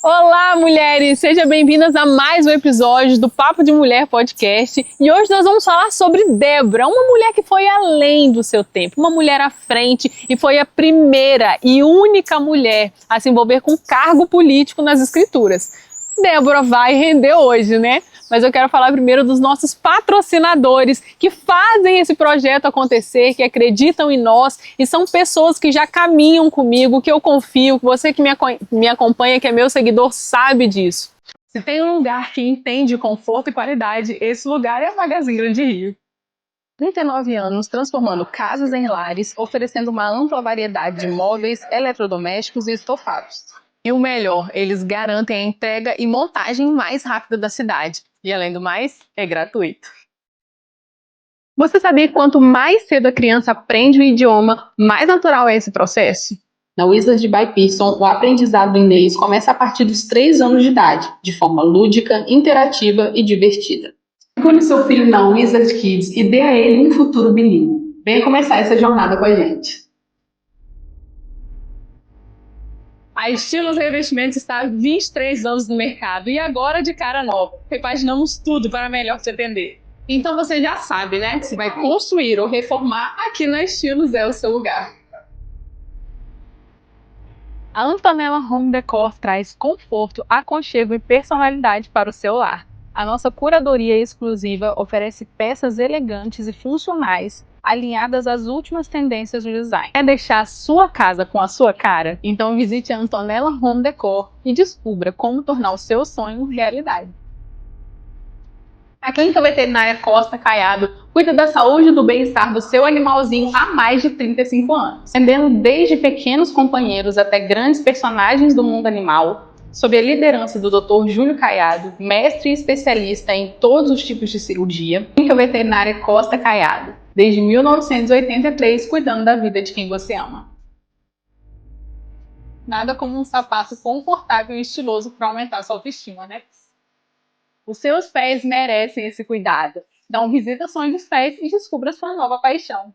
Olá, mulheres! Sejam bem-vindas a mais um episódio do Papo de Mulher Podcast. E hoje nós vamos falar sobre Débora, uma mulher que foi além do seu tempo, uma mulher à frente e foi a primeira e única mulher a se envolver com cargo político nas escrituras. Débora vai render hoje, né? Mas eu quero falar primeiro dos nossos patrocinadores que fazem esse projeto acontecer, que acreditam em nós e são pessoas que já caminham comigo, que eu confio, que você que me acompanha, que é meu seguidor, sabe disso. Se tem um lugar que entende conforto e qualidade, esse lugar é a Magazine Grande Rio. 39 anos transformando casas em lares, oferecendo uma ampla variedade de móveis, eletrodomésticos e estofados. E o melhor, eles garantem a entrega e montagem mais rápida da cidade. E além do mais, é gratuito. Você sabia que quanto mais cedo a criança aprende o idioma, mais natural é esse processo? Na Wizard by Pearson, o aprendizado do inglês começa a partir dos 3 anos de idade, de forma lúdica, interativa e divertida. Procure seu filho na Wizard Kids e dê a ele um futuro bilíngue. Venha começar essa jornada com a gente. A Estilos Revestimentos está há 23 anos no mercado e agora de cara nova. Repaginamos tudo para melhor te atender. Então você já sabe, né? Se vai construir ou reformar, aqui na Estilos é o seu lugar. A Antonella Home Decor traz conforto, aconchego e personalidade para o seu lar. A nossa curadoria exclusiva oferece peças elegantes e funcionais, alinhadas às últimas tendências do design. Quer deixar a sua casa com a sua cara? Então visite a Antonella Home Decor e descubra como tornar o seu sonho realidade. A Clínica Veterinária Costa Caiado cuida da saúde e do bem-estar do seu animalzinho há mais de 35 anos, atendendo desde pequenos companheiros até grandes personagens do mundo animal, sob a liderança do Dr. Júlio Caiado, mestre e especialista em todos os tipos de cirurgia. Clínica Veterinária Costa Caiado, desde 1983, cuidando da vida de quem você ama. Nada como um sapato confortável e estiloso para aumentar sua autoestima, né? Os seus pés merecem esse cuidado. Dá uma visita aos Sonhos dos Pés e descubra sua nova paixão.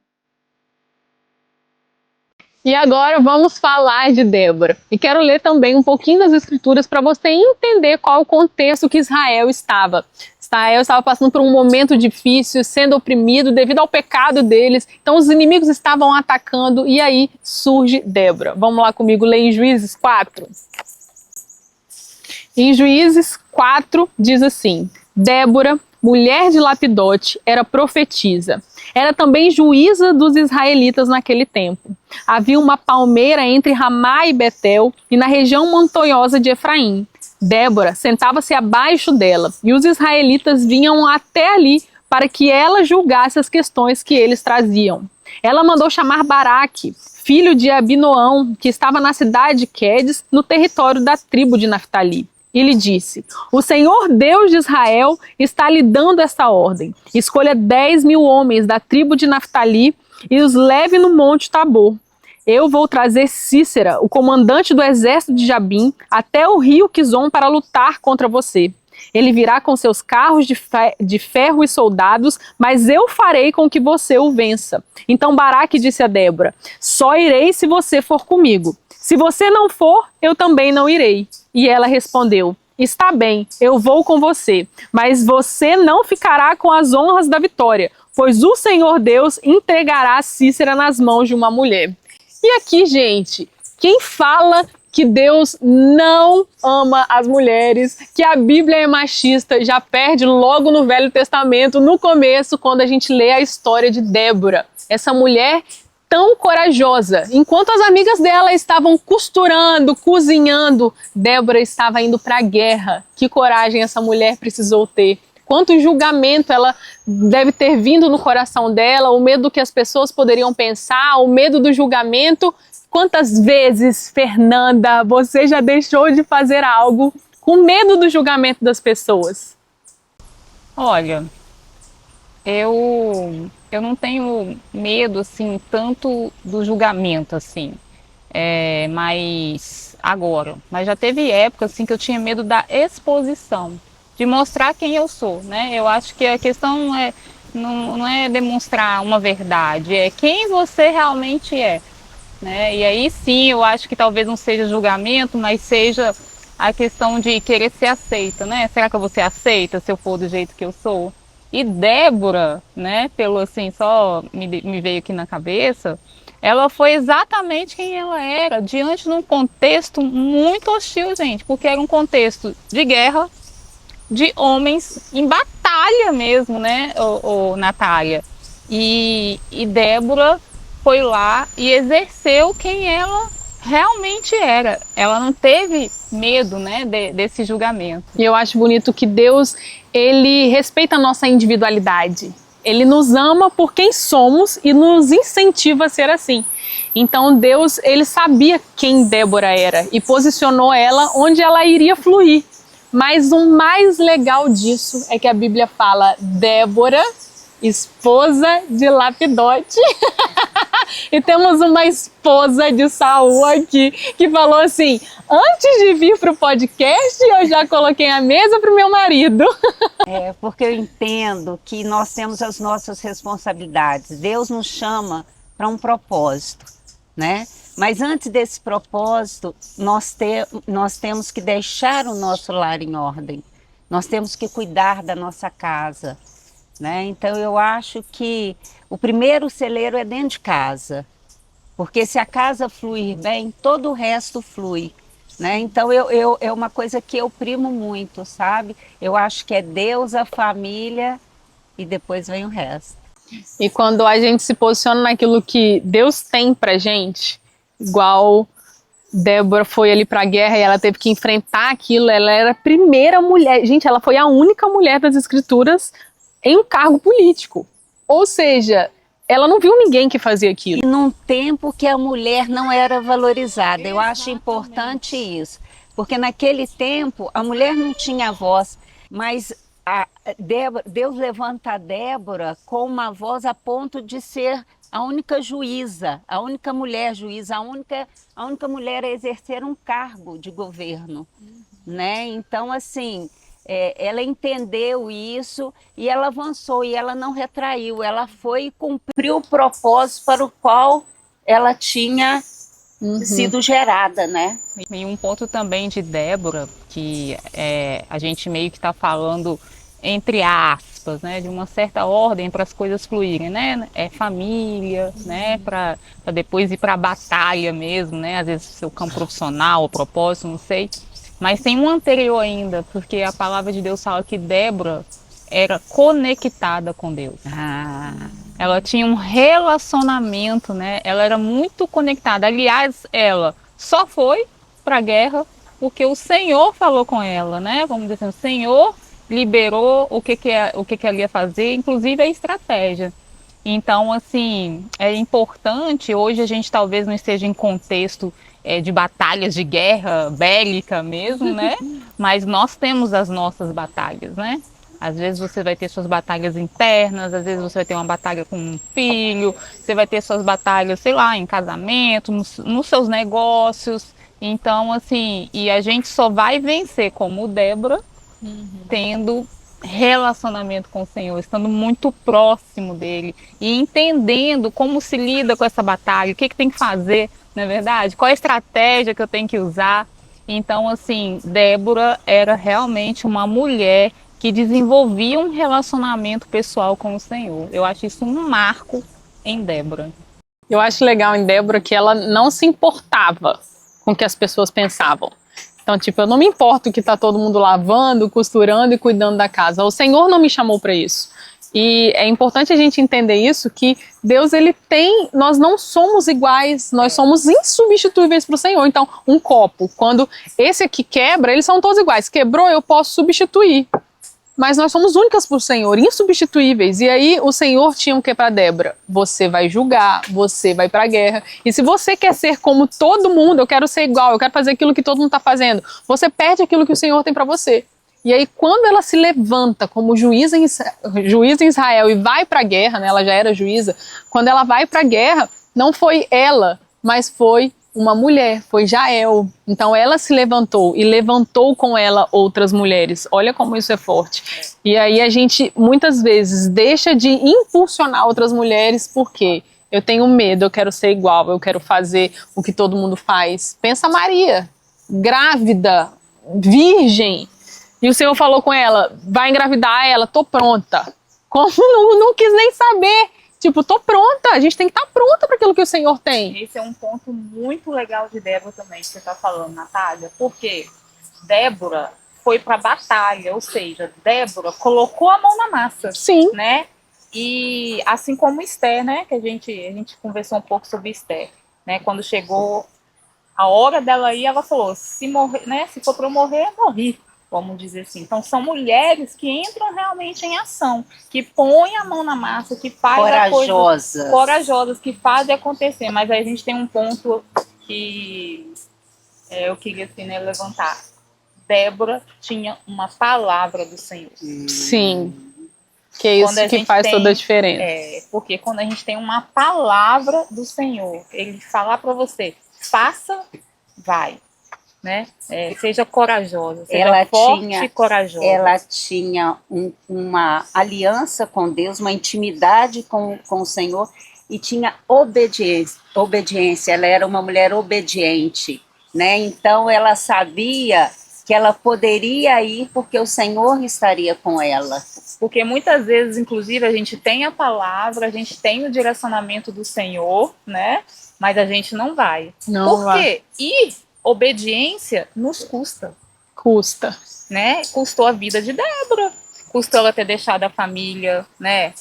E agora vamos falar de Débora. E quero ler também um pouquinho das escrituras para você entender qual o contexto que Israel estava. Israel estava passando por um momento difícil, sendo oprimido devido ao pecado deles. Então os inimigos estavam atacando e aí surge Débora. Vamos lá comigo ler em Juízes 4. Em Juízes 4 diz assim: Débora, mulher de Lapidote, era profetisa. Era também juíza dos israelitas naquele tempo. Havia uma palmeira entre Ramá e Betel e na região montanhosa de Efraim. Débora sentava-se abaixo dela e os israelitas vinham até ali para que ela julgasse as questões que eles traziam. Ela mandou chamar Baraque, filho de Abinoão, que estava na cidade de Quedes, no território da tribo de Naftali. E lhe disse: o Senhor Deus de Israel está lhe dando esta ordem. Escolha 10.000 homens da tribo de Naftali e os leve no monte Tabor. Eu vou trazer Cícera, o comandante do exército de Jabim, até o rio Quizon para lutar contra você. Ele virá com seus carros de ferro e soldados, mas eu farei com que você o vença. Então Baraque disse a Débora: só irei se você for comigo. Se você não for, eu também não irei. E ela respondeu: está bem, eu vou com você, mas você não ficará com as honras da vitória, pois o Senhor Deus entregará Cícera nas mãos de uma mulher. E aqui, gente, quem fala que Deus não ama as mulheres, que a Bíblia é machista, já perde logo no Velho Testamento, no começo, quando a gente lê a história de Débora. Essa mulher tão corajosa. Enquanto as amigas dela estavam costurando, cozinhando, Débora estava indo para a guerra. Que coragem essa mulher precisou ter. Quanto julgamento ela deve ter vindo no coração dela, o medo do que as pessoas poderiam pensar, o medo do julgamento. Quantas vezes, Fernanda, você já deixou de fazer algo com medo do julgamento das pessoas? Olha, eu não tenho medo, assim, tanto do julgamento, assim, mas já teve época, assim, que eu tinha medo da exposição, de mostrar quem eu sou, né? Eu acho que a questão não é demonstrar uma verdade, é quem você realmente é, né? E aí sim, eu acho que talvez não seja julgamento, mas seja a questão de querer ser aceita, né? Será que eu vou ser aceita se eu for do jeito que eu sou? E Débora, né, pelo assim, só me veio aqui na cabeça, ela foi exatamente quem ela era, diante de um contexto muito hostil, gente, porque era um contexto de guerra, de homens em batalha mesmo, né, Natália? E Débora foi lá e exerceu quem ela realmente era. Ela não teve medo, né, desse julgamento. E eu acho bonito que Deus, ele respeita a nossa individualidade. Ele nos ama por quem somos e nos incentiva a ser assim. Então Deus, ele sabia quem Débora era e posicionou ela onde ela iria fluir. Mas o mais legal disso é que a Bíblia fala Débora, esposa de Lapidote. E temos uma esposa de Saul aqui que falou assim: antes de vir para o podcast, eu já coloquei a mesa para o meu marido. É, porque eu entendo que nós temos as nossas responsabilidades. Deus nos chama para um propósito, né? Mas antes desse propósito, nós temos que deixar o nosso lar em ordem. Nós temos que cuidar da nossa casa, né? Então eu acho que o primeiro celeiro é dentro de casa, porque se a casa fluir bem, todo o resto flui, né? Então é uma coisa que eu primo muito, sabe? Eu acho que é Deus, a família e depois vem o resto. E quando a gente se posiciona naquilo que Deus tem pra gente, igual Débora foi ali pra guerra e ela teve que enfrentar aquilo, ela era a primeira mulher, gente, ela foi a única mulher das escrituras em um cargo político. Ou seja, ela não viu ninguém que fazia aquilo. E num tempo que a mulher não era valorizada, eu acho importante isso. Porque naquele tempo a mulher não tinha voz, mas Deus levanta a Débora com uma voz a ponto de ser a única juíza, a única mulher juíza, a única mulher a exercer um cargo de governo, né? Então, assim, ela entendeu isso e ela avançou e ela não retraiu, ela foi e cumpriu o propósito para o qual ela tinha sido gerada, né? E um ponto também de Débora, que a gente meio que está falando entre aspas, né, de uma certa ordem para as coisas fluírem, né? É família, né, para depois ir para a batalha mesmo, né? Às vezes seu campo profissional, o propósito, não sei. Mas tem um anterior ainda, porque a palavra de Deus fala que Débora era conectada com Deus. Ela tinha um relacionamento, né? Ela era muito conectada. Aliás, ela só foi para a guerra porque o Senhor falou com ela, né? Vamos dizer assim, o Senhor liberou o que ela ia fazer, inclusive a estratégia. Então, assim, é importante, hoje a gente talvez não esteja em contexto de batalhas de guerra bélica mesmo, né? Mas nós temos as nossas batalhas, né? Às vezes você vai ter suas batalhas internas, às vezes você vai ter uma batalha com um filho, você vai ter suas batalhas, sei lá, em casamento, nos seus negócios. Então, assim, e a gente só vai vencer como Débora, tendo relacionamento com o Senhor, estando muito próximo dele e entendendo como se lida com essa batalha, o que tem que fazer, não é verdade? Qual a estratégia que eu tenho que usar? Então, assim, Débora era realmente uma mulher que desenvolvia um relacionamento pessoal com o Senhor. Eu acho isso um marco em Débora. Eu acho legal em Débora que ela não se importava com o que as pessoas pensavam. Então, tipo, eu não me importo que tá todo mundo lavando, costurando e cuidando da casa. O Senhor não me chamou para isso. E é importante a gente entender isso, que Deus, nós não somos iguais, nós somos insubstituíveis para o Senhor. Então, um copo, quando esse aqui quebra, eles são todos iguais. Quebrou, eu posso substituir. Mas nós somos únicas para o Senhor, insubstituíveis. E aí o Senhor tinha o que para Débora? Você vai julgar, você vai para a guerra. E se você quer ser como todo mundo, eu quero ser igual, eu quero fazer aquilo que todo mundo está fazendo, você perde aquilo que o Senhor tem para você. E aí quando ela se levanta como juíza em Israel e vai para a guerra, né, ela já era juíza, quando ela vai para a guerra, não foi ela, mas foi uma mulher, foi Jael. Então ela se levantou e levantou com ela outras mulheres. Olha como isso é forte. E aí a gente muitas vezes deixa de impulsionar outras mulheres porque eu tenho medo, eu quero ser igual, eu quero fazer o que todo mundo faz. Pensa Maria, grávida, virgem, e o Senhor falou com ela, vai engravidar ela, tô pronta. Como não quis nem saber. Tipo, tô pronta, a gente tem que estar pronta para aquilo que o Senhor tem. Esse é um ponto muito legal de Débora também, que você está falando, Natália, porque Débora foi para a batalha, ou seja, Débora colocou a mão na massa. Sim. Né? E assim como Esther, né, que a gente conversou um pouco sobre Esther, né, quando chegou a hora dela ir, ela falou, se morrer, né, se for para eu morrer, eu morri, vamos dizer assim. Então são mulheres que entram realmente em ação, que põem a mão na massa, que fazem corajosas, que fazem acontecer. Mas aí a gente tem um ponto que eu queria assim, né, levantar. Débora tinha uma palavra do Senhor. Sim. Que é isso que faz toda a diferença. Porque quando a gente tem uma palavra do Senhor, Ele falar para você, faça, vai. Né? Seja corajosa, seja forte e corajosa. Ela tinha uma aliança com Deus, uma intimidade com o Senhor e tinha obediência. Ela era uma mulher obediente, né? Então ela sabia que ela poderia ir porque o Senhor estaria com ela. Porque muitas vezes, inclusive, a gente tem a palavra, a gente tem o direcionamento do Senhor, né? Mas a gente não vai. Por quê? E obediência nos custa. Custa. Né? Custou a vida de Débora. Custou ela ter deixado a família, né?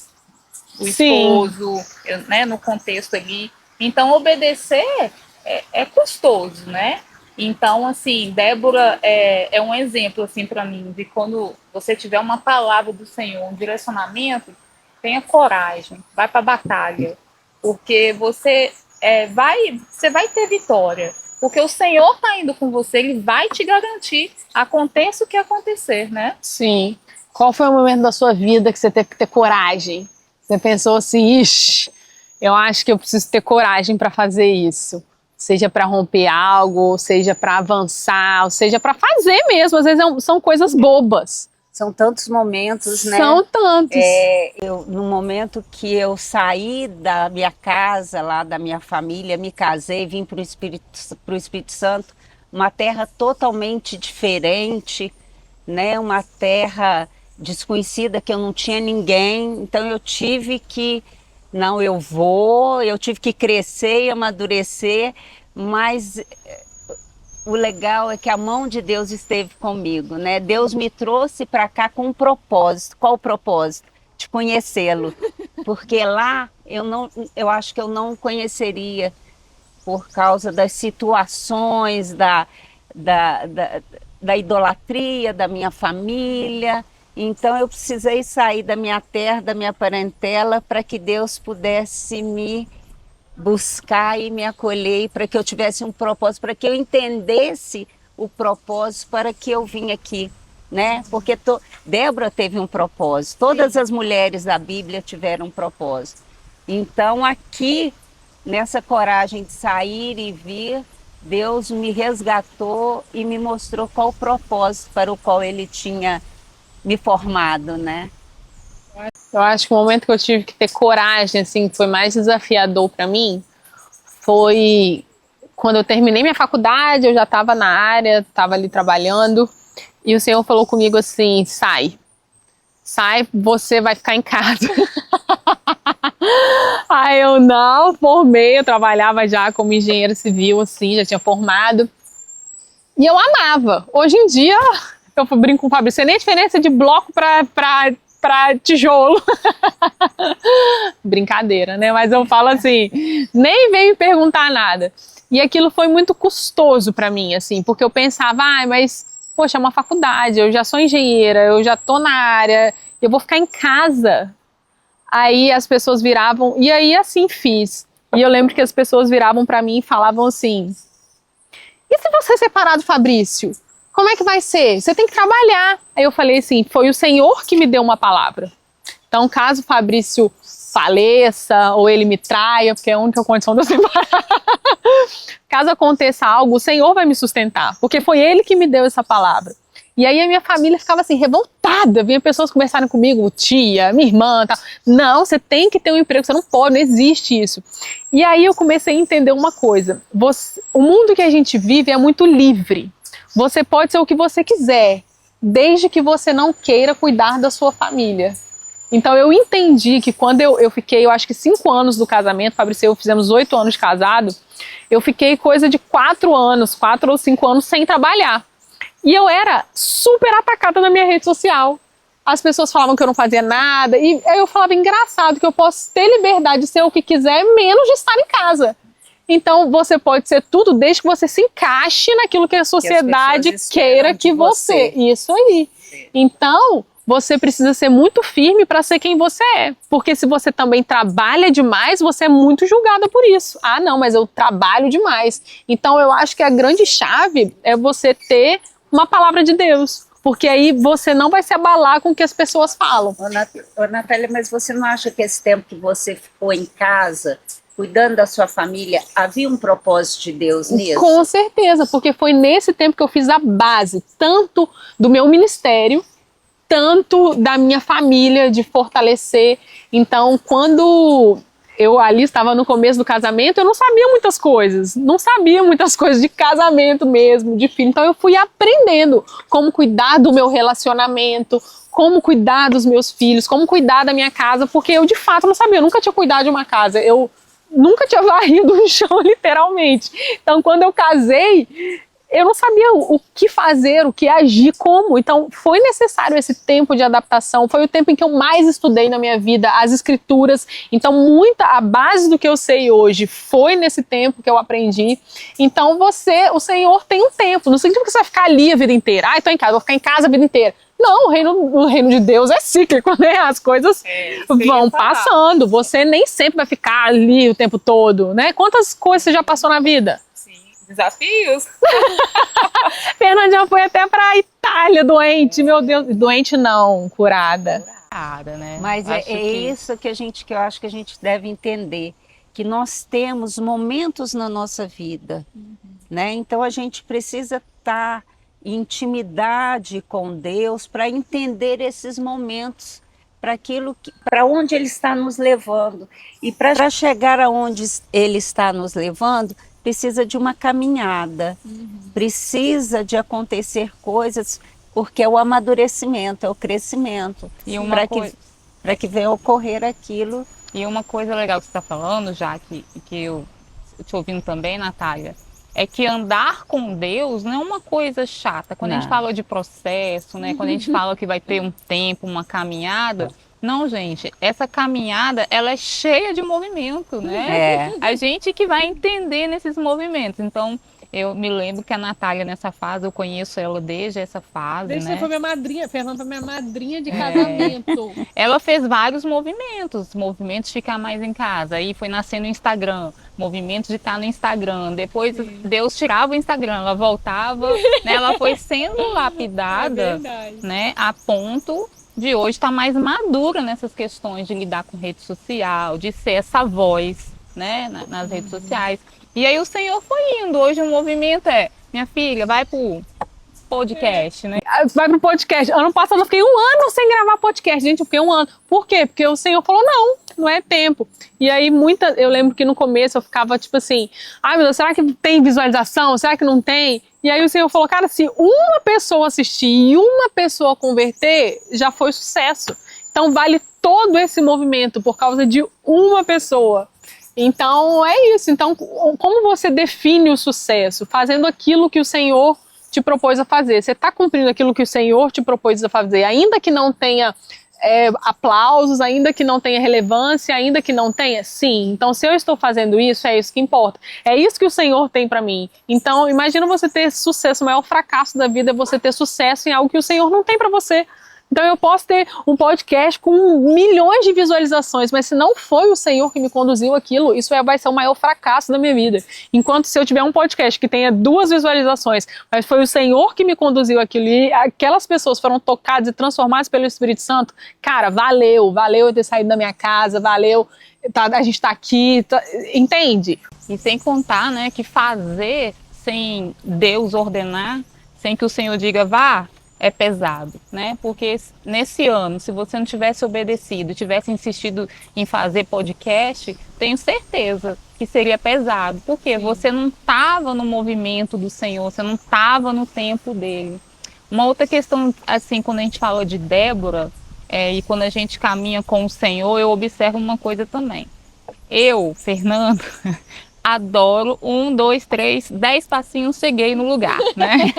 O esposo, né? No contexto ali. Então, obedecer é custoso, né? Então, assim, Débora é um exemplo, assim, para mim, de quando você tiver uma palavra do Senhor, um direcionamento, tenha coragem, vai para a batalha, porque você vai ter vitória, porque o Senhor está indo com você, Ele vai te garantir, aconteça o que acontecer, né? Sim. Qual foi o momento da sua vida que você teve que ter coragem? Você pensou assim, ixi, eu acho que eu preciso ter coragem para fazer isso. Seja para romper algo, seja para avançar, ou seja para fazer mesmo. Às vezes são coisas bobas. São tantos momentos, né? São tantos. No momento que eu saí da minha casa, lá da minha família, me casei, vim para o Espírito Santo, uma terra totalmente diferente, né? Uma terra desconhecida que eu não tinha ninguém. Então eu tive que... Não, eu tive que crescer e amadurecer, mas o legal é que a mão de Deus esteve comigo, né? Deus me trouxe para cá com um propósito. Qual o propósito? De conhecê-lo. Porque lá eu acho que eu não conheceria por causa das situações, da idolatria da minha família. Então eu precisei sair da minha terra, da minha parentela, para que Deus pudesse me buscar e me acolher, para que eu tivesse um propósito, para que eu entendesse o propósito para que eu vim aqui, né? Porque Débora teve um propósito, todas as mulheres da Bíblia tiveram um propósito. Então aqui, nessa coragem de sair e vir, Deus me resgatou e me mostrou qual o propósito para o qual Ele tinha me formado, né? Eu acho que o momento que eu tive que ter coragem, assim, que foi mais desafiador para mim, foi quando eu terminei minha faculdade, eu já estava na área, estava ali trabalhando, e o Senhor falou comigo assim, sai, você vai ficar em casa. Aí eu não formei, eu trabalhava já como engenheiro civil, assim, já tinha formado, e eu amava. Hoje em dia... Eu brinco com o Fabrício, não tem nem diferença de bloco para tijolo. Brincadeira, né? Mas eu falo assim, nem veio me perguntar nada. E aquilo foi muito custoso para mim, assim, porque eu pensava, mas, poxa, é uma faculdade, eu já sou engenheira, eu já tô na área, eu vou ficar em casa. Aí as pessoas viravam, e aí assim fiz. E eu lembro que as pessoas viravam para mim e falavam assim, e se você separar do Fabrício? Como é que vai ser? Você tem que trabalhar. Aí eu falei assim, foi o Senhor que me deu uma palavra. Então, caso o Fabrício faleça ou ele me traia, porque é a única condição de eu separar. Caso aconteça algo, o Senhor vai me sustentar, porque foi Ele que me deu essa palavra. E aí a minha família ficava assim, revoltada. Vinha pessoas conversarem comigo, tia, minha irmã, tal. Não, você tem que ter um emprego, você não pode, não existe isso. E aí eu comecei a entender uma coisa. O mundo que a gente vive é muito livre. você pode ser o que você quiser, desde que você não queira cuidar da sua família. Então eu entendi que quando eu fiquei, eu acho que 5 anos do casamento, Fabrício e eu fizemos 8 anos de casado, eu fiquei coisa de 4 ou 5 anos sem trabalhar. E eu era super atacada na minha rede social. As pessoas falavam que eu não fazia nada, e aí eu falava, engraçado, que eu posso ter liberdade de ser o que quiser, menos de estar em casa. Então você pode ser tudo desde que você se encaixe naquilo que a sociedade queira que você. Isso aí. Então você precisa ser muito firme para ser quem você é. Porque se você também trabalha demais, você é muito julgada por isso. Ah, não, mas eu trabalho demais. Então eu acho que a grande chave é você ter uma palavra de Deus. Porque aí você não vai se abalar com o que as pessoas falam. Ô, Natália, mas você não acha que esse tempo que você ficou em casa, cuidando da sua família, havia um propósito de Deus nisso? Com certeza, porque foi nesse tempo que eu fiz a base, tanto do meu ministério, tanto da minha família, de fortalecer. Então, quando eu ali estava no começo do casamento, eu não sabia muitas coisas. Não sabia muitas coisas de casamento mesmo, de filho. Então, eu fui aprendendo como cuidar do meu relacionamento, como cuidar dos meus filhos, como cuidar da minha casa, porque eu, de fato, não sabia. Eu nunca tinha cuidado de uma casa. Eu nunca tinha varrido um chão, literalmente. Então, quando eu casei, eu não sabia o que fazer, o que agir, como. Então, foi necessário esse tempo de adaptação. Foi o tempo em que eu mais estudei na minha vida, as escrituras. Então, a base do que eu sei hoje foi nesse tempo que eu aprendi. Então, o Senhor tem um tempo. Não significa que você vai ficar ali a vida inteira. Ah, estou em casa, vou ficar em casa a vida inteira. Não, o reino de Deus é cíclico, né? As coisas vão passando. Você nem sempre vai ficar ali o tempo todo, né? Quantas coisas você já passou na vida? Desafios. Fernanda já foi até pra Itália doente, meu Deus. Doente não, curada. Né? Mas isso que eu acho que a gente deve entender, que nós temos momentos na nossa vida, né? Então a gente precisa estar em intimidade com Deus para entender esses momentos, para onde Ele está nos levando. E para chegar aonde Ele está nos levando, precisa de uma caminhada, precisa de acontecer coisas, porque é o amadurecimento, é o crescimento, para que venha ocorrer aquilo. E uma coisa legal que você está falando, já que eu te ouvindo também, Natália, é que andar com Deus não é uma coisa chata. Quando a gente fala de processo, né? Quando a gente fala que vai ter um tempo, uma caminhada... Não, gente, essa caminhada, ela é cheia de movimento, né? A gente que vai entender nesses movimentos. Então, eu me lembro que a Natália, nessa fase, eu conheço ela desde essa fase, Desde né? Foi minha madrinha, Fernanda foi minha madrinha de casamento. Ela fez vários movimentos de ficar mais em casa. Aí foi nascendo o Instagram, movimentos de estar no Instagram. Depois Deus tirava o Instagram, ela voltava, né? Ela foi sendo lapidada, né? A ponto de hoje estar mais madura nessas questões de lidar com rede social, de ser essa voz, né, nas redes sociais. E aí o Senhor foi indo. Hoje o movimento minha filha, vai pro podcast, né? Vai pro podcast. Ano passado eu fiquei 1 ano sem gravar podcast. Gente, eu fiquei 1 ano. Por quê? Porque o Senhor falou, não é tempo. E aí eu lembro que no começo eu ficava tipo assim, ai meu Deus, será que tem visualização? Será que não tem? E aí o Senhor falou, cara, se uma pessoa assistir e uma pessoa converter, já foi sucesso. Então vale todo esse movimento por causa de uma pessoa. Então é isso. Então como você define o sucesso? Fazendo aquilo que o Senhor te propôs a fazer. Você está cumprindo aquilo que o Senhor te propôs a fazer, ainda que não tenha aplausos, ainda que não tenha relevância, ainda que não tenha, sim. Então, se eu estou fazendo isso, é isso que importa. É isso que o Senhor tem para mim. Então, imagina você ter sucesso. O maior fracasso da vida é você ter sucesso em algo que o Senhor não tem para você. Então eu posso ter um podcast com milhões de visualizações, mas se não foi o Senhor que me conduziu aquilo, isso vai ser o maior fracasso da minha vida. Enquanto se eu tiver um podcast que tenha 2 visualizações, mas foi o Senhor que me conduziu aquilo e aquelas pessoas foram tocadas e transformadas pelo Espírito Santo, cara, valeu eu ter saído da minha casa, valeu a gente tá aqui, entende? E sem contar, né, que fazer sem Deus ordenar, sem que o Senhor diga vá, é pesado, né? Porque nesse ano, se você não tivesse obedecido, tivesse insistido em fazer podcast, tenho certeza que que seria pesado. Porque você não estava no movimento do Senhor, você não estava no tempo dele. Uma outra questão, assim, quando a gente fala de Débora, e quando a gente caminha com o Senhor, eu observo uma coisa também. Eu, Fernando, adoro 1, 2, 3, 10 passinhos, cheguei no lugar, né?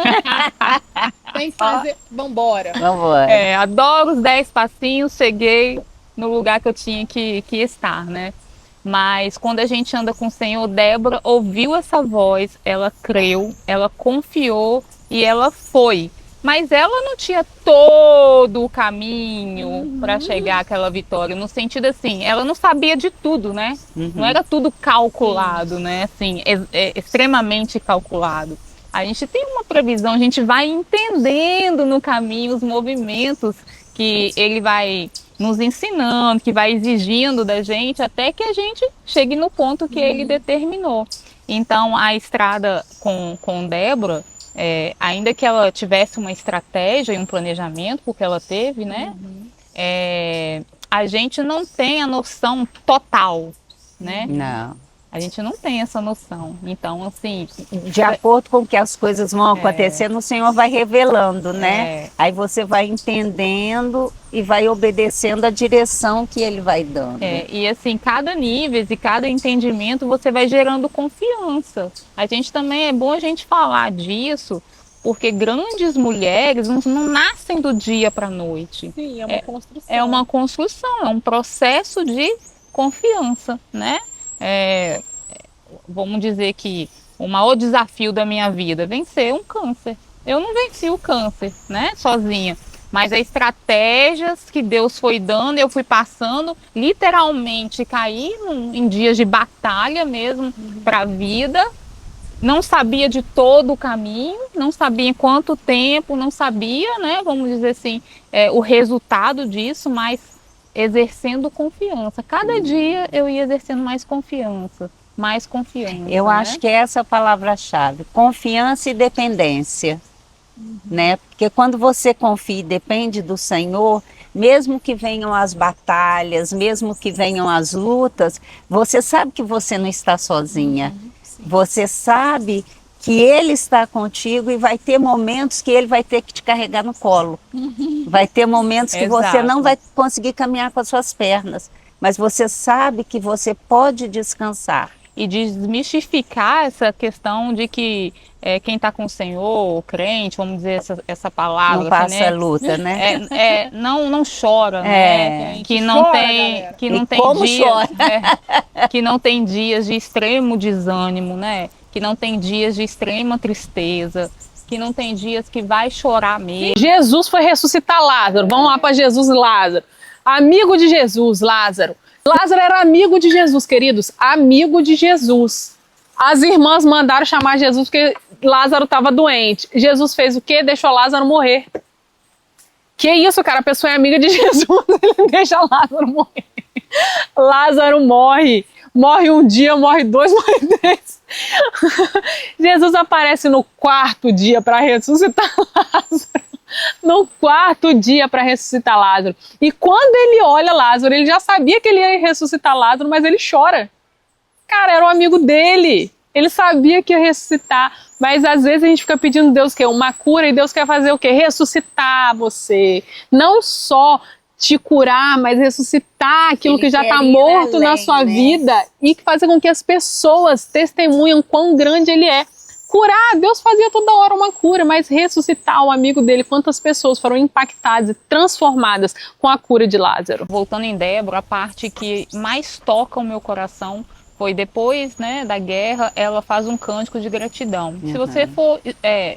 Tem que fazer. Vambora. Vambora. Adoro os 10 passinhos, cheguei no lugar que eu tinha que estar, né? Mas quando a gente anda com o Senhor, Débora ouviu essa voz, ela creu, ela confiou e ela foi. Mas ela não tinha todo o caminho para chegar àquela vitória, no sentido assim, ela não sabia de tudo, né? Não era tudo calculado, né? Assim, extremamente calculado. A gente tem uma previsão, a gente vai entendendo no caminho os movimentos que ele vai nos ensinando, que vai exigindo da gente, até que a gente chegue no ponto que ele determinou. Então, a estrada com Débora, ainda que ela tivesse uma estratégia e um planejamento, porque ela teve, né? A gente não tem a noção total, né? Não. A gente não tem essa noção. Então, assim... De acordo com que as coisas vão acontecendo, o Senhor vai revelando, né? Aí você vai entendendo e vai obedecendo a direção que Ele vai dando. E assim, cada nível e cada entendimento você vai gerando confiança. A gente também, é bom a gente falar disso, porque grandes mulheres não nascem do dia para a noite. Sim, é uma construção. É uma construção, é um processo de confiança, né? Vamos dizer que o maior desafio da minha vida é vencer um câncer. Eu não venci o câncer, né, sozinha, mas as estratégias que Deus foi dando, eu fui passando, literalmente caí em dias de batalha mesmo para a vida. Não sabia de todo o caminho, não sabia em quanto tempo, não sabia, né, vamos dizer assim, o resultado disso, mas exercendo confiança. Cada dia eu ia exercendo mais confiança. Eu acho que é essa a palavra-chave, confiança e dependência, né? Porque quando você confia e depende do Senhor, mesmo que venham as batalhas, mesmo que venham as lutas, você sabe que você não está sozinha. Você sabe que Ele está contigo e vai ter momentos que Ele vai ter que te carregar no colo. Vai ter momentos que você não vai conseguir caminhar com as suas pernas, mas você sabe que você pode descansar. E desmistificar essa questão de que quem está com o Senhor, o crente, vamos dizer essa palavra, não passa assim, né? luta, né? Não chora, né? Que não chora, tem, galera. que não E tem como dias, chora? que não tem dias de extremo desânimo, né? Que não tem dias de extrema tristeza, que não tem dias que vai chorar mesmo. Jesus foi ressuscitar Lázaro. Vamos lá para Jesus e Lázaro. Amigo de Jesus, Lázaro. Lázaro era amigo de Jesus, queridos. Amigo de Jesus. As irmãs mandaram chamar Jesus porque Lázaro estava doente. Jesus fez o quê? Deixou Lázaro morrer. Que isso, cara? A pessoa é amiga de Jesus, ele deixa Lázaro morrer. Lázaro morre. Morre um dia, morre dois, morre três. Jesus aparece no quarto dia para ressuscitar Lázaro. No quarto dia para ressuscitar Lázaro. E quando ele olha Lázaro, ele já sabia que ele ia ressuscitar Lázaro, mas ele chora. Cara, era um amigo dele. Ele sabia que ia ressuscitar. Mas às vezes a gente fica pedindo a Deus o quê? Uma cura, e Deus quer fazer o quê? Ressuscitar você. Não só te curar, mas ressuscitar aquilo que já está morto na sua vida e fazer com que as pessoas testemunhem quão grande ele é. Curar, Deus fazia toda hora uma cura, mas ressuscitar o amigo dele, quantas pessoas foram impactadas e transformadas com a cura de Lázaro. Voltando em Débora, a parte que mais toca o meu coração foi depois, né, da guerra, ela faz um cântico de gratidão. Se você for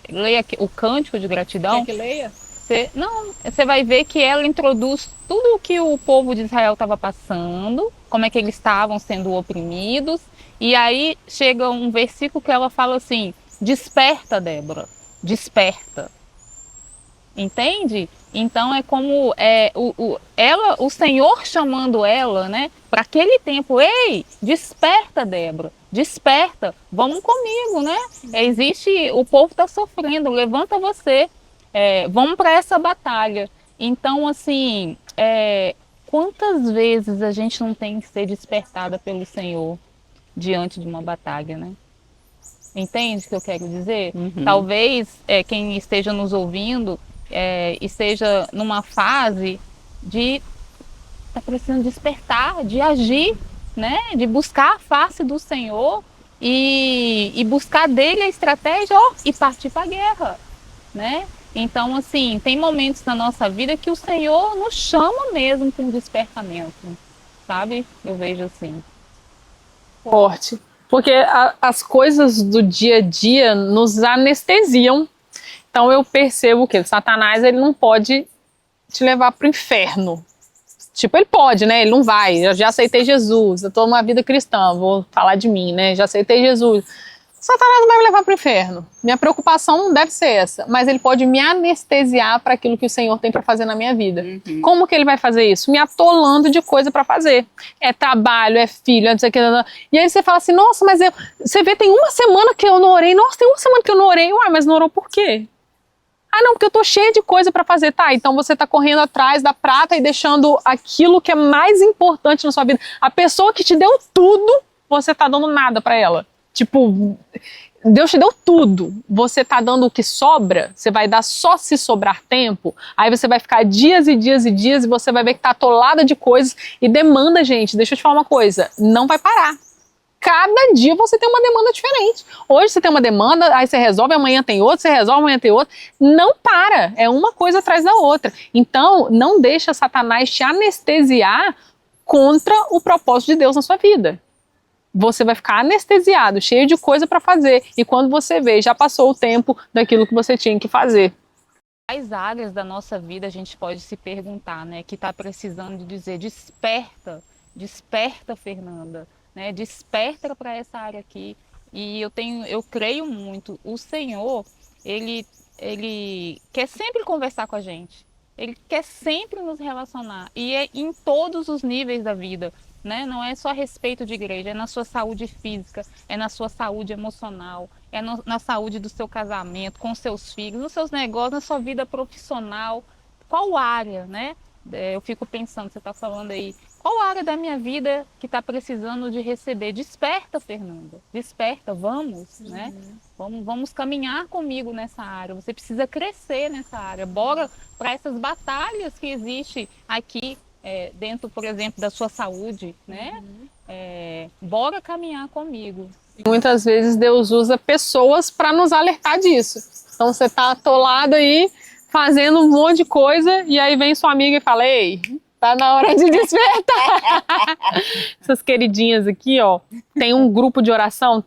ler o cântico de gratidão... Quer que leia? Você vai ver que ela introduz tudo o que o povo de Israel estava passando, como é que eles estavam sendo oprimidos, e aí chega um versículo que ela fala assim, desperta, Débora, desperta. Entende? Então é como o Senhor chamando ela, né, para aquele tempo, ei, desperta, Débora, desperta, vamos comigo, né? O povo está sofrendo, levanta você. Vamos para essa batalha. Então, assim, quantas vezes a gente não tem que ser despertada pelo Senhor? diante de uma batalha, né? Entende o que eu quero dizer? Uhum. Talvez quem esteja nos ouvindo esteja numa fase de tá precisando despertar, de agir, né? De buscar a face do Senhor e buscar dele a estratégia, ó, e partir para a guerra, né? Então, assim, tem momentos na nossa vida que o Senhor nos chama mesmo com despertamento, sabe? Eu vejo assim. Forte. Porque as coisas do dia a dia nos anestesiam. Então eu percebo que Satanás, ele não pode te levar para o inferno. Tipo, ele pode, né? Ele não vai. Eu já aceitei Jesus, eu tô numa vida cristã, vou falar de mim, né? Já aceitei Jesus. Satanás não vai me levar para o inferno. Minha preocupação não deve ser essa, mas ele pode me anestesiar para aquilo que o Senhor tem para fazer na minha vida. Uhum. Como que ele vai fazer isso? Me atolando de coisa para fazer. É trabalho, é filho, é não sei o que. E aí você fala assim, nossa, mas você vê, tem uma semana que eu não orei. Nossa, tem uma semana que eu não orei. Uai, mas não orou por quê? Ah, não, porque eu tô cheia de coisa para fazer. Tá, então você tá correndo atrás da prata e deixando aquilo que é mais importante na sua vida. A pessoa que te deu tudo, você tá dando nada para ela. Tipo, Deus te deu tudo, você tá dando o que sobra, você vai dar só se sobrar tempo, aí você vai ficar dias e dias e dias e você vai ver que tá atolada de coisas e demanda, gente, deixa eu te falar uma coisa, não vai parar. Cada dia você tem uma demanda diferente. Hoje você tem uma demanda, aí você resolve, amanhã tem outra, você resolve, amanhã tem outra. Não para, é uma coisa atrás da outra. Então, não deixa Satanás te anestesiar contra o propósito de Deus na sua vida. Você vai ficar anestesiado, cheio de coisa para fazer. E quando você vê, já passou o tempo daquilo que você tinha que fazer. Quais áreas da nossa vida a gente pode se perguntar, né? Que está precisando de dizer, desperta, desperta, Fernanda, né? Desperta para essa área aqui. E eu creio muito, o Senhor, ele quer sempre conversar com a gente. Ele quer sempre nos relacionar. E é em todos os níveis da vida. Né? Não é só a respeito de igreja, é na sua saúde física, é na sua saúde emocional, é na saúde do seu casamento, com seus filhos, nos seus negócios, na sua vida profissional. Qual área, né? Eu fico pensando, você está falando aí, qual área da minha vida que está precisando de receber? Desperta, Fernanda, desperta, vamos, né? Vamos caminhar comigo nessa área, você precisa crescer nessa área, bora para essas batalhas que existem aqui, dentro, por exemplo, da sua saúde, né? Bora caminhar comigo. Muitas vezes Deus usa pessoas para nos alertar disso. Então você tá atolado aí, fazendo um monte de coisa, e aí vem sua amiga e fala, ei, tá na hora de despertar. Essas queridinhas aqui, ó, temos um grupo de oração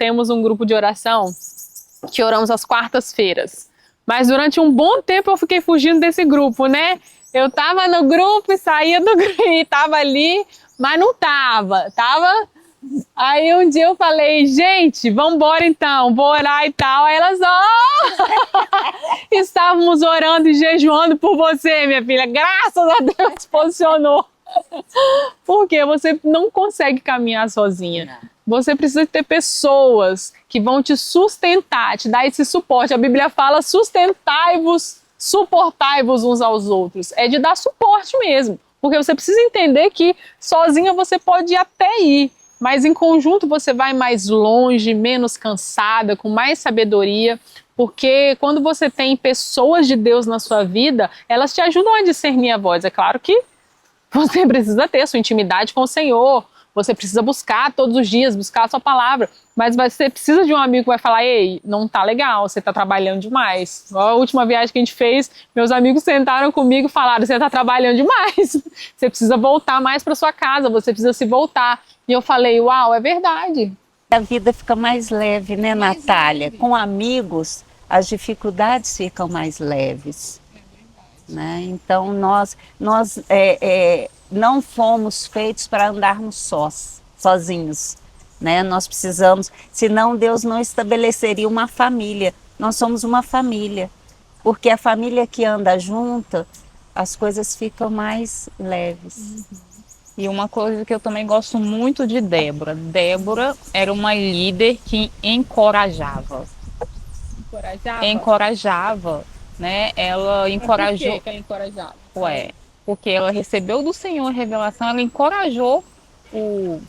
que oramos às quartas-feiras. Mas durante um bom tempo eu fiquei fugindo desse grupo, né? Eu tava no grupo e saía do grupo e tava ali, mas não tava. Aí um dia eu falei, gente, vambora então, vou orar e tal. Aí elas, estávamos orando e jejuando por você, minha filha. Graças a Deus posicionou. Porque você não consegue caminhar sozinha. Você precisa ter pessoas que vão te sustentar, te dar esse suporte. A Bíblia fala, suportai-vos uns aos outros. É de dar suporte mesmo. Porque você precisa entender que sozinha você pode até ir, mas em conjunto você vai mais longe, menos cansada, com mais sabedoria. Porque quando você tem pessoas de Deus na sua vida, elas te ajudam a discernir a voz. É claro que você precisa ter sua intimidade com o Senhor. Você precisa buscar todos os dias, buscar a sua palavra. Mas você precisa de um amigo que vai falar, ei, não tá legal, você tá trabalhando demais. A última viagem que a gente fez, meus amigos sentaram comigo e falaram, você tá trabalhando demais. Você precisa voltar mais para sua casa, você precisa se voltar. E eu falei, uau, é verdade. A vida fica mais leve, né, Natália? Com amigos, as dificuldades ficam mais leves. Né? Então, nós não fomos feitos para andarmos sozinhos. Né? Nós precisamos, senão Deus não estabeleceria uma família. Nós somos uma família, porque a família que anda junta, as coisas ficam mais leves. E uma coisa que eu também gosto muito de Débora. Débora era uma líder que encorajava. Encorajava, né? Ela encorajou. Por que ela encorajava? Porque ela recebeu do Senhor a revelação, ela encorajou o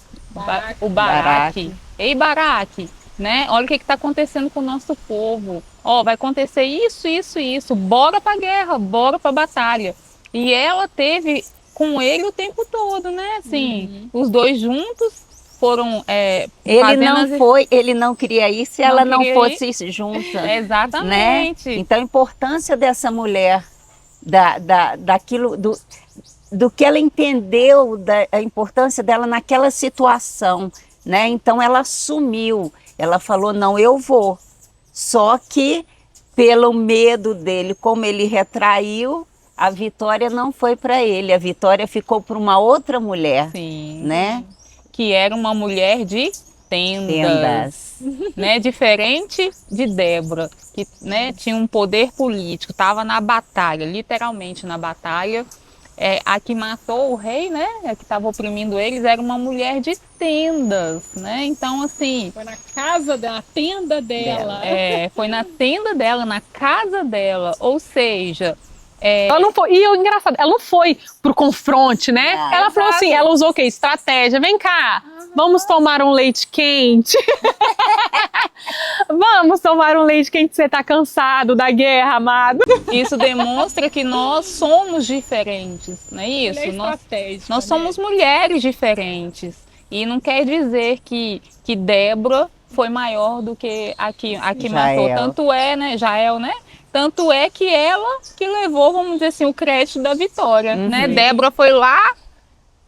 Baraque, ei, Baraque, né? Olha o que está acontecendo com o nosso povo. Ó, vai acontecer isso, isso, isso. Bora para a guerra, bora para a batalha. E ela teve com ele o tempo todo, né? Assim, os dois juntos foram ele não queria ir se ela não fosse junta. Exatamente. Né? Então a importância dessa mulher, daquilo, do que ela entendeu, a importância dela naquela situação, né? Então ela assumiu, ela falou, não, eu vou. Só que pelo medo dele, como ele retraiu, a vitória não foi para ele, a vitória ficou para uma outra mulher. Sim. Né? Que era uma mulher de tendas. Né? Diferente de Débora, que, né, tinha um poder político, estava na batalha, literalmente na batalha. A que matou o rei, né, a que estava oprimindo eles, era uma mulher de tendas, né? Então, assim... Foi na casa dela, na tenda dela. Foi na tenda dela, na casa dela, ou seja... Ela não foi, e o engraçado, ela não foi pro confronte, né? Ela falou assim, ela usou o quê? Estratégia. Vem cá, vamos tomar um leite quente. Vamos tomar um leite quente, você tá cansado da guerra, amado. Isso demonstra que nós somos diferentes, não é isso? Nós somos mulheres diferentes. E não quer dizer que Débora foi maior do que a que matou. Tanto é, né, Jael, né? Tanto é que ela que levou, vamos dizer assim, o crédito da vitória, né? Débora foi lá,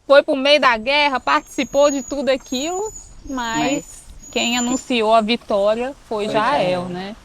foi pro meio da guerra, participou de tudo aquilo, mas quem anunciou a vitória foi Jael, né?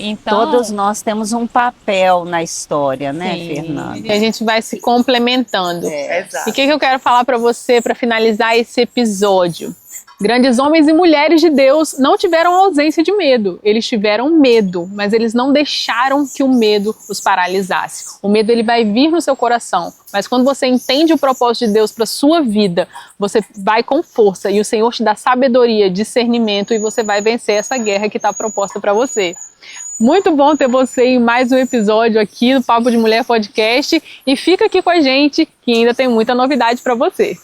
Então, todos nós temos um papel na história, né, Fernanda? E a gente vai se complementando. Exato. E o que eu quero falar para você para finalizar esse episódio? Grandes homens e mulheres de Deus não tiveram ausência de medo, eles tiveram medo, mas eles não deixaram que o medo os paralisasse. O medo ele vai vir no seu coração, mas quando você entende o propósito de Deus para sua vida, você vai com força e o Senhor te dá sabedoria, discernimento e você vai vencer essa guerra que está proposta para você. Muito bom ter você em mais um episódio aqui do Papo de Mulher Podcast e fica aqui com a gente que ainda tem muita novidade para você.